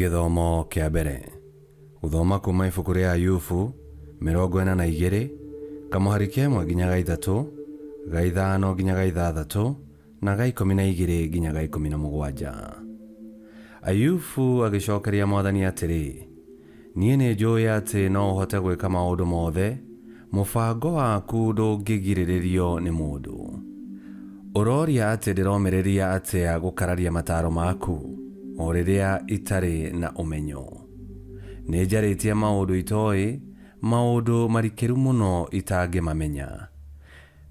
Githomo kia mbere guthoma kuma ibuku ria Ayubu 42 kamuhari ka 1 nginya ga 3 ga 5 nginya ga 6 na ga 12 nginya ga 17. Ayubu agicokeria Mwathani atiri, nie ni njui ati no uhote gwika maundu mothe, mubango waku ndungigiririo ni mundu. Uroria ati ndiromereria atia gukararia mataro maku o riria itari na umenyo. Ni njaritie maundu itoi, maundu marikiru muno itangimamenya.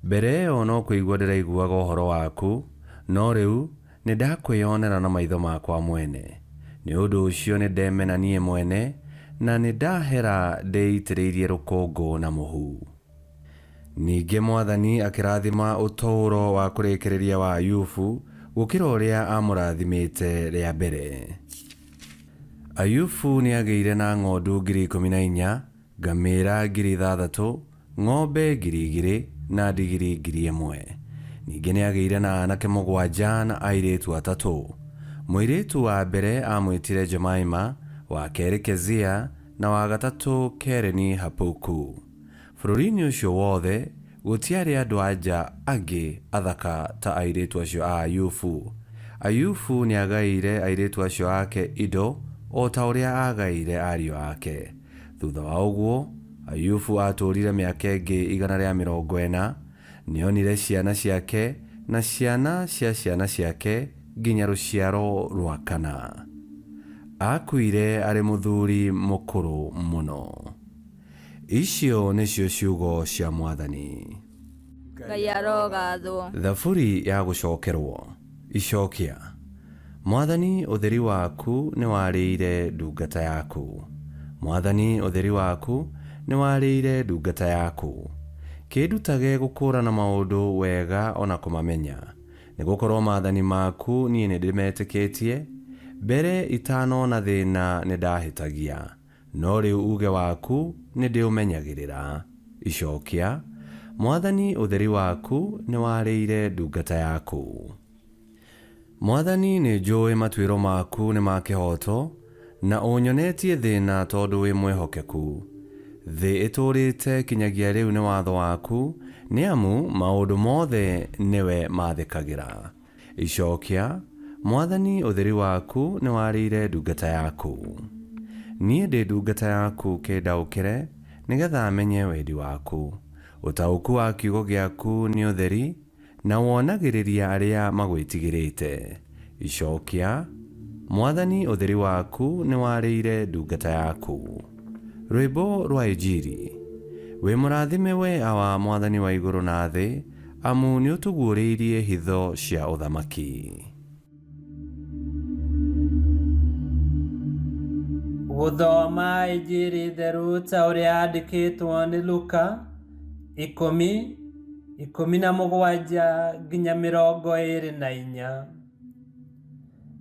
Mbere ĩyo no kuigua ndiraiguaga ũhoro waku, no riu ni ndakwĩonera na maitho makwa mwene. Ni ũndũ ũcio ni ndemena niĩ mwene, na ni ndahera ndĩitĩrĩirie rũkũngũ na mũhu. Ningĩ Mwathani akĩrathima ũtũũro wa kũrĩkĩrĩria wa Ayubu gũkĩra ũrĩa amũrathimĩte rĩa mbere. Ayubu nĩ agĩire na ng'ondu 14,000, ngamĩĩra 6,000, ng'ombe 2,000 na ndigiri 1,000. Ningĩ nĩ agĩire na aanake 7 na airĩtu 3. Mũirĩtu wa mbere amwĩtire Jemaima, wa kerĩ Kezia, na wa gatatũ Kereni Hapuku. Bũrũri-inĩ ũcio wothe gũtiarĩ andũ-a-nja angĩ athaka ta airĩtu acio a Ayubu. Ayubu nĩ agaĩire airĩtu acio ake indo o ta ũrĩa agaĩire ariũ ake. Thutha wa ũguo, Ayubu atũũrire mĩaka ĩngĩ 140, nĩonire ciana ciake na ciana cia ciana ciake nginya rũciaro rwa 4. Akuire arĩ mũthuri mũkũrũ mũno. Icio nĩcio ciugo cia Mwathani. Ngai arogathwo. Thaburi ya gũcokerwo. Icokia. Mwathani, ũtheri waku nĩ warĩire ndungata yaku. Mwathani, ũtheri waku nĩ warĩire ndungata yaku. Kĩndutage gũkũũrana maũndũ wega ona kũmamenya. Nĩgũkorwo maathani maku niĩ nĩndĩmetĩkĩtie, mbere itanona thĩna nĩndahĩtagia, no rĩu uge waku nĩndĩũmenyagĩrĩra. Icokia. Mwathani, ũtheri waku nĩ warĩire ndungata yaku. Mwathani, nĩ njũĩ matuĩro maku nĩ ma kĩhooto, na ũnyonetie thĩna tondũ wĩ mwĩhokeku. Thĩ ĩtũũrĩte kinyagia rĩu nĩ watho waku, nĩ amu maũndũ mothe nĩwe maathĩkagĩra. Icokia. Mwathani, ũtheri waku nĩ warĩire ndungata yaku. Niĩ ndĩ ndungata yaku kĩndaũkĩre, nĩgetha menye wendi waku. Ũtaũku wa kiugo gĩaku nĩ ũtheri, na wonagĩrĩria arĩa magwĩtigĩrĩte. Icokia. Mwathani, ũtheri waku nĩ warĩire ndungata yaku. Rwĩmbo rwa Injiri. Wĩ mũrathime we awa Mwathani wa igũrũ na thĩ, amu nĩ ũtũguũrĩirie hitho cia ũthamaki. Gũthoma Injiri theru ta ũrĩa yandĩkĩtwo nĩ Luka 10:17 nginya 24.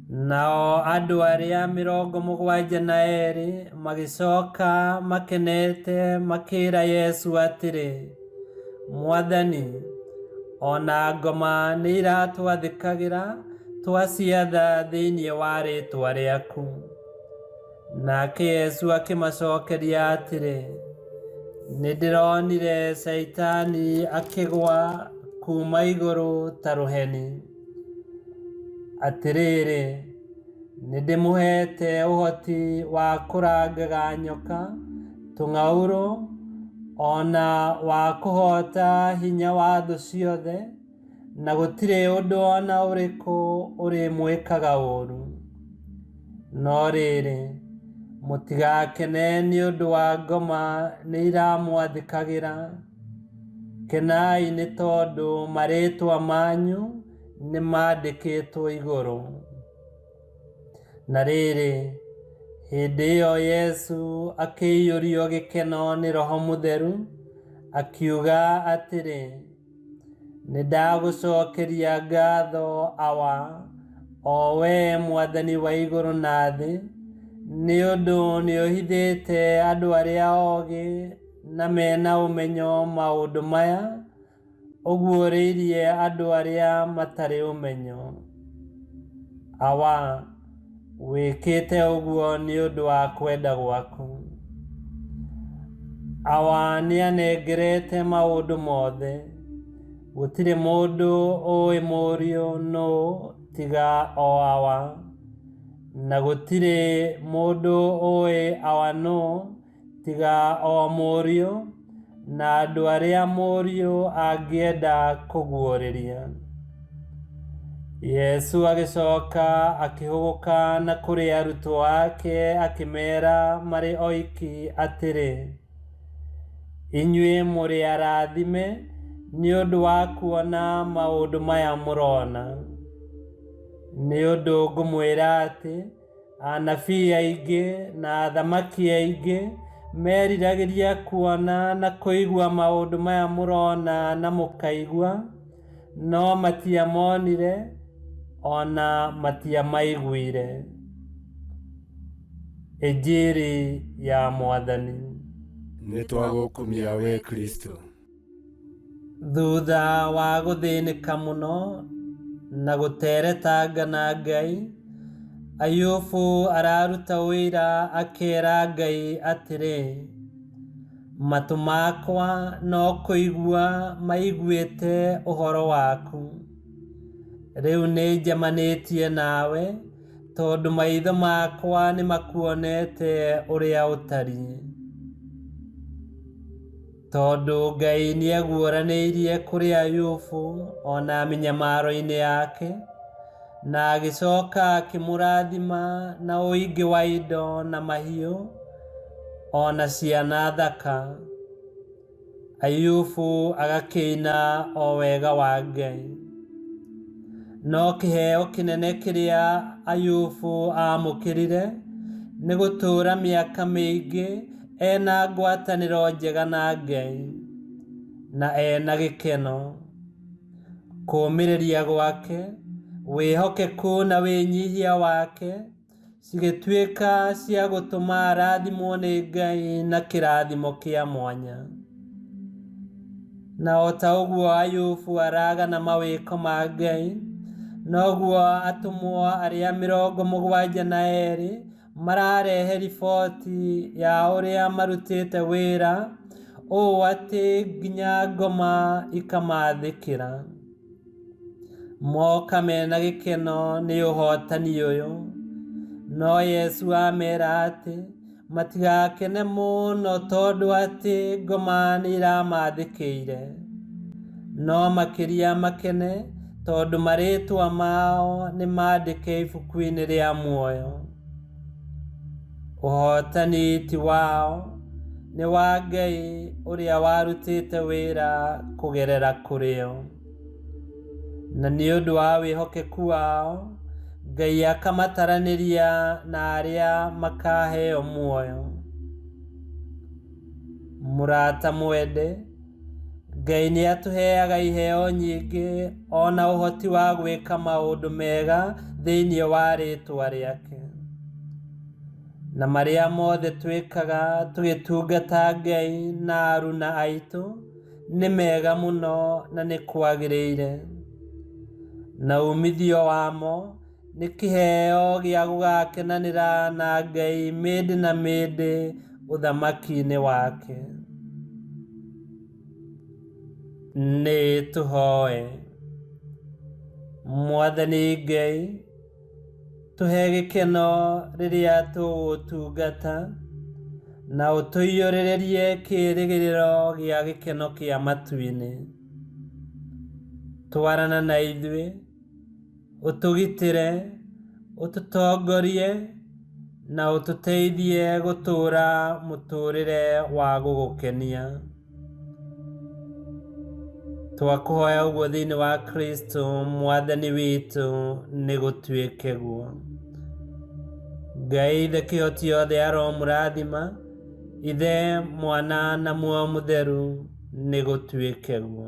Nao andũ arĩa 72 magĩcoka makenete makĩĩra Yesu atĩrĩ, Mwathani, ona ngoma nĩ iratwathĩkagĩra twaciatha thĩinĩ wa rĩĩtwa rĩaku. Nake Yesu akĩmacokeria atĩrĩ, nĩndĩronire Shaitani akĩgwa kuma igũrũ ta rũheni. Atĩrĩrĩ, nĩndĩmũhete ũhoti wa kũrangaga nyoka, tũng'aurũ, ona wa kũhoota hinya wa thũ ciothe, na gũtirĩ ũndũ ona ũrĩkũ ũrĩmwĩkaga ũũru. No rĩrĩ, mũtigakene nĩ ũndũ wa ngoma nĩ iramwathĩkagĩra. Kenai nĩ tondũ marĩĩtwa manyu nĩ mandĩkĩtwo igũrũ. Na rĩrĩ, hĩndĩ ĩyo Yesu akĩiyũrio gĩkeno nĩ Roho Mũtheru, akiuga atĩrĩ, nĩndagũcokeria ngatho awa, o wee Mwathani wa igũrũ na thĩ, nĩ ũndũ nĩũhithĩte andũ arĩa oogĩ na mena ũmenyo maũndũ maya, ũguũrĩirie andũ arĩa matarĩ ũmenyo. Awa, wĩkĩte ũguo nĩ ũndũ wa kwenda gwaku. Awa nĩanengerete maũndũ mothe, gũtirĩ mũndũ ũĩ mũriũ nũ tiga o Awa, na gũtirĩ mũndũ ũĩ Awa nũ tiga o mũriũ na andũ arĩa mũriũ angĩenda kũguũrĩria. Yesu agĩcoka akĩhũgũka na kũrĩ arutwo ake akĩmera marĩ oiki atĩrĩ, inyuĩ mũrĩ arathime nĩ ũndũ wa kuona maũndũ maya mũrona. Nĩ ũndũ ngũmwĩra atĩ anabii aingĩ na athamaki aingĩ meriragĩria kuona na kũigua maũndũ maya mũrona na mũkaigua, no matiamonire ona matiamaiguire. Injili ya Mwathani. Nĩtwagũkumia we Kristo. Thutha wa gũthĩnĩka mũno na gũteretanga na Ngai, Ayubu araruta wĩra akera Ngai atĩrĩ, matũ makwa no kũigua maiguĩte ũhoro waku. Rĩu nĩnjamanĩtie nawe, tondũ maitho makwa nĩmakuonete ũrĩa ũtariĩ. Tondũ Ngai nĩaguũranĩirie kũrĩ Ayubu ona mĩnyamaro-inĩ yake, na agĩcoka akĩmũrathima na ũingĩ wa indo na mahiũ, ona ciana thaka. Ayubu agakĩina o wega wa Ngai. No kĩheo kĩnene kĩrĩa Ayubu amũkĩrire nĩ gũtũũra mĩaka mĩingĩ ena ngwatanĩro njega na Ngai, na ena gĩkeno. Kũũmĩrĩria gwake, wĩhokeku na wĩnyihia wake cigĩtuĩka cia gũtũma arathimwo nĩ Ngai na kĩrathimo kĩa mwanya. Na o ta ũguo Ayubu aragana mawĩko ma Ngai, noguo atũmwo arĩa 72 mararehe riboti ya ũrĩa marutĩte wĩra, ũũ atĩ nginya ngoma ikamathĩkĩra. Moka mena gĩkeno nĩ ũhotani ũyũ, no Yesu amera atĩ matigakene mũno tondũ atĩ ngoma nĩiramathĩkĩire, no makĩria makene tondũ marĩtwa mao nĩmandĩke ibuku-inĩ rĩa muoyo. Ũhotani ti wao, nĩ wa Ngai ũrĩa warutĩte wĩra kũgerera kũrĩo. Na nĩ ũndũ wa wĩhokeku wao, Ngai akamataranĩria na arĩa makaheo muoyo. Mũrata mwende, Ngai nĩatũheaga iheo nyingĩ ona ũhoti wa gwĩka maũndũ mega thĩinĩ wa rĩtwa rĩake. Na marĩa mothe twĩkaga tũgĩtungata Ngai na aruna aitũ nĩ mega mũno na nĩ kwagĩrĩire. Na umithio wamo nĩ kĩheo gĩa gũgakenanĩra na Ngai mĩndĩ na mĩndĩ ũthamaki-inĩ wake. Nĩ tũhoe. Mwathani Ngai, tũhe gĩkeno rĩrĩa tũgũtungata, na ũtũiyũrĩrĩrie kĩĩrĩgĩrĩro gĩa gĩkeno kĩa matu-inĩ. Twarana na ithuĩ, ũtũgitĩre, ũtũtongorie, na ũtũteithie gũtũũra mũtũũrĩre wa gũgũkenia. Twakũhoya ũguo thĩinĩ wa Kristo Mwathani witũ nĩ gũtuĩke guo. Ngai ithe kĩhoti yothe aromũrathima, Ithe, Mwana na Muoyo Mũtheru nĩ gũtuĩke guo.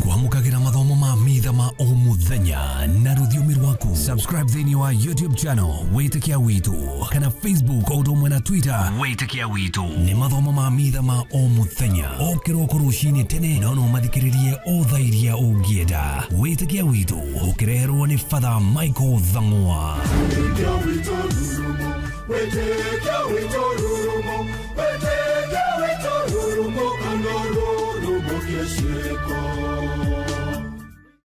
Kwamũkagĩra mathomo ma mitha ma o mũthenya na rũthiomi rwaku. subscribe thĩinĩ wa YouTube channel Wĩtĩkia Witũ kana Facebook o ũndũ ũmwe na Twitter Wĩtĩkia Witũ. Nĩ mathomo ma mitha ma o mũthenya o kĩroko rũcinĩ tene na no mathikĩrĩrie o thaa iria ũngĩenda. Wĩtĩkia Witũ ũkĩreherwo nĩ Father Michael Thang'wa. Wĩtĩkia Witũ rurumo, Wĩtĩkia Witũ rurumo, Wĩtĩkia Witũ rurumo, kana rurumo kĩciko.